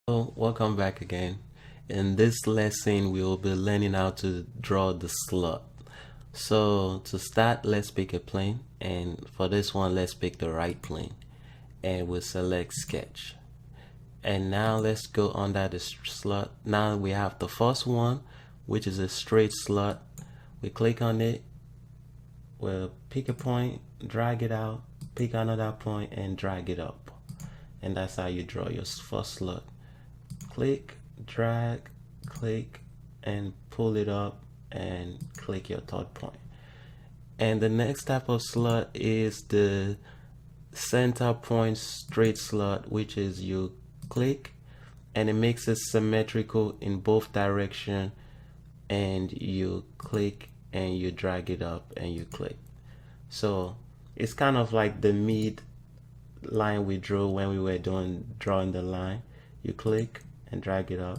Welcome back again. In this lesson, we will be learning how to draw the slot. So to start, let's pick a plane, and for this one, let's pick the right plane, and we'll select sketch. And now let's go under the slot. Now we have the first one, which is a straight slot. We click on it, we'll pick a point, drag it out, pick another point, and drag it up. And that's how you draw your first slot. Click, drag, click, and pull it up and click your third point. And the next type of slot is the center point straight slot, which is you click and it makes it symmetrical in both direction, and you click and you drag it up and you click. So it's kind of like the mid line we drew when we were drawing the line. You click and drag it up,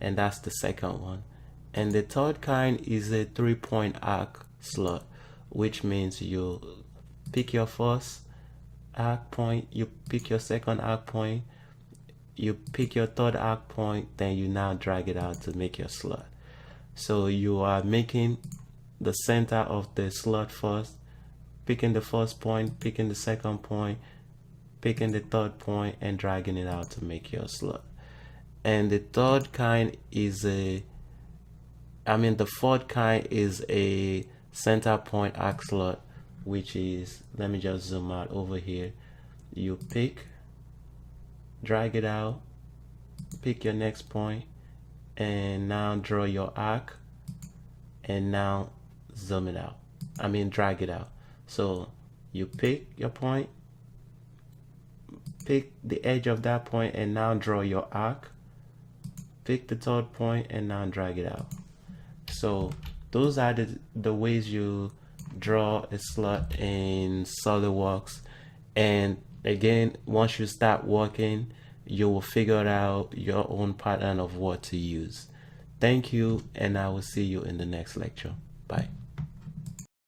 and that's the second one. And the third kind is a 3-point arc slot, which means you pick your first arc point, you pick your second arc point, you pick your third arc point, then you now drag it out to make your slot. So you are making the center of the slot first, picking the first point, picking the second point, picking the third point, and dragging it out to make your slot. And the third kind is the fourth kind is a center point arc slot, which is, let me just zoom out over here. You pick, drag it out, pick your next point, and now draw your arc, and now zoom it out. Drag it out. So you pick your point, pick the edge of that point, and now draw your arc, pick the third point, and now drag it out. So those are the ways you draw a slot in SolidWorks. And again, once you start working, you will figure out your own pattern of what to use. Thank you, and I will see you in the next lecture. Bye.